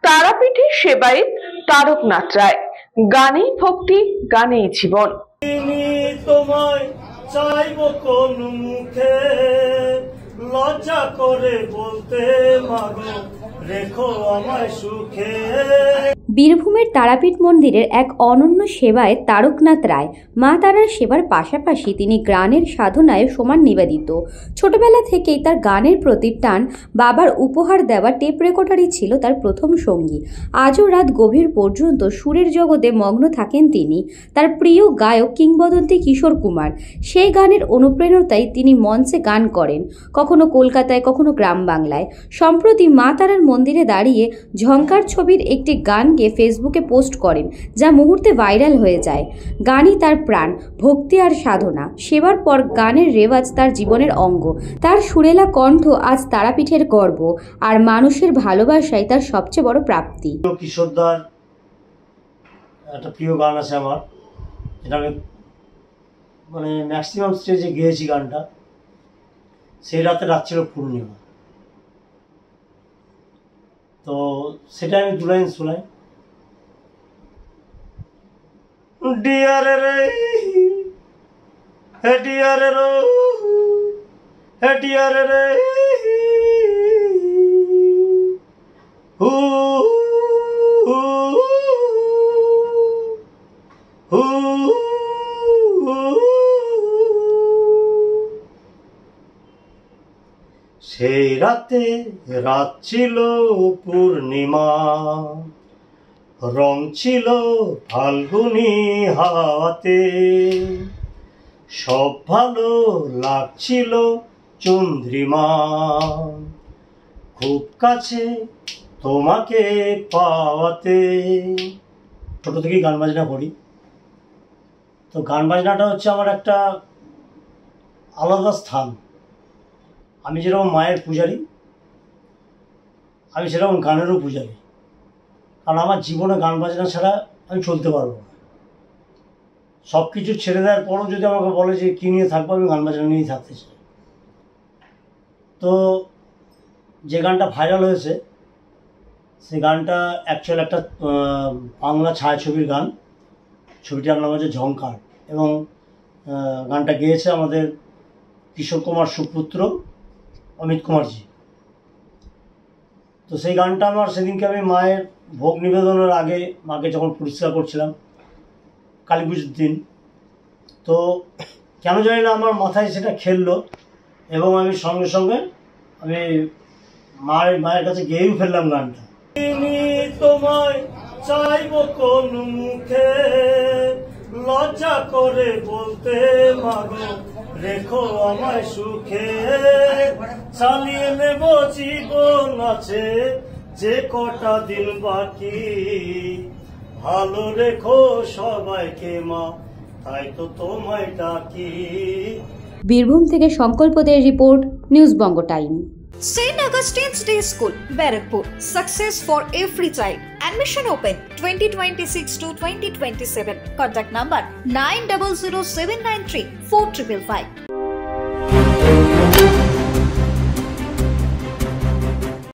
তারাপীঠের সেবায়িত তারকনাথ রায়। গানেই ভক্তি, গানেই জীবন। তোমায় চাইব কোন মুখে, লজ্জা করে বলতে মাগো রেখো আমায় সুখে। বীরভূমের তারাপীঠ মন্দিরের এক অনন্য সেবায় তারকনাথ রায় মা তারার সেবার পাশাপাশি তিনি গানের সাধনায় সমান নিবেদিত। ছোটবেলা থেকেই তার গানের প্রতি টান, বাবার উপহার দেওয়া টেপ রেকর্ডারই ছিল তার প্রথম সঙ্গী। আজও রাত গভীর পর্যন্ত সুরের জগতে মগ্ন থাকেন তিনি। তার প্রিয় গায়ক কিংবদন্তি কিশোর কুমার, সেই গানের অনুপ্রেরণায় তিনি মঞ্চে গান করেন, কখনো কলকাতায়, কখনো গ্রাম বাংলায়। সম্প্রতি মা তারার মন্দিরে দাঁড়িয়ে ঝঙ্কার ছবির একটি গান ফেসবুকে পোস্ট করেন, যা মুহূর্তে ভাইরাল হয়ে যায়। গানই তার প্রাণ, ভক্তি আর সাধনা। সেবার পর গানের রেওয়াজ তার জীবনের অঙ্গ। তার সুরেলা কণ্ঠ আজ তারাপীঠের গর্ব, আর মানুষের ভালোবাসাই তার সবচেয়ে বড় প্রাপ্তি। কিশোরদার একটা প্রিয় গান আছে আমার, যেটা আমি ম্যাক্সিমাম স্টেজে গেয়েছি গানটা। সেই রাতে রাত ছিল পূর্ণিমা, তো সেটা আমি দু লাইন শোনাই। ডিয়ারে রে হে ডিয়ারে রো হে ডিয়ারে রে হু হু হু সেই রাতে রাত ছিল পূর্ণিমা, রং ছিল ফাল্গুনি হাওয়াতে, সব ভালো লাগছিল চন্দ্রিমা, খুব কাছে তোমাকে পাওয়াতে। ছোট থেকেই গান বাজনা করি, তো গান বাজনাটা হচ্ছে আমার একটা আলাদা স্থান। আমি যেরকম মায়ের পূজারী, আমি সেরকম গানেরও পূজারী। কারণ আমার জীবনে গান বাজনা ছাড়া আমি চলতে পারবো না। সব কিছু ছেড়ে দেওয়ার পরও যদি আমাকে বলে যে কী নিয়ে থাকবো, আমি গান বাজনা নিয়েই থাকতে চাই। তো যে গানটা ভাইরাল হয়েছে, সেই গানটা অ্যাকচুয়াল একটা বাংলা ছায়াছবির গান। ছবিটার নাম হচ্ছে ঝঙ্কার, এবং গানটা গেয়েছে আমাদের কিশোর কুমার সুপুত্র অমিত কুমারজি। তো সেই গানটা আমার সেদিনকে আমি মায়ের ভোগ নিবেদনের আগে মাকে যখন পরিষ্কার করছিলাম কালী পুজোর দিন, তো কেন জানি না আমার মাথায় সেটা খেললো, এবং আমি সঙ্গে সঙ্গে আমি মায়ের কাছে গেয়েও ফেললাম গানটা। তোমায় চাইব কোন মুখে, লজ্জা করে বলতে মাগো রেখো আমায় সুখে, চালিয়ে নেব জীবন আছে যে কটা দিন বাকি, ভালো রেখো সবাইকে মা তাই তো তোমায় ডাকি। বীরভূম থেকে সংকল্পদের report, news Banga time. St. Augustine's Day School, Barakpur. Success for every child. Admission open 2026 to 2027. Contact number 900793 4555.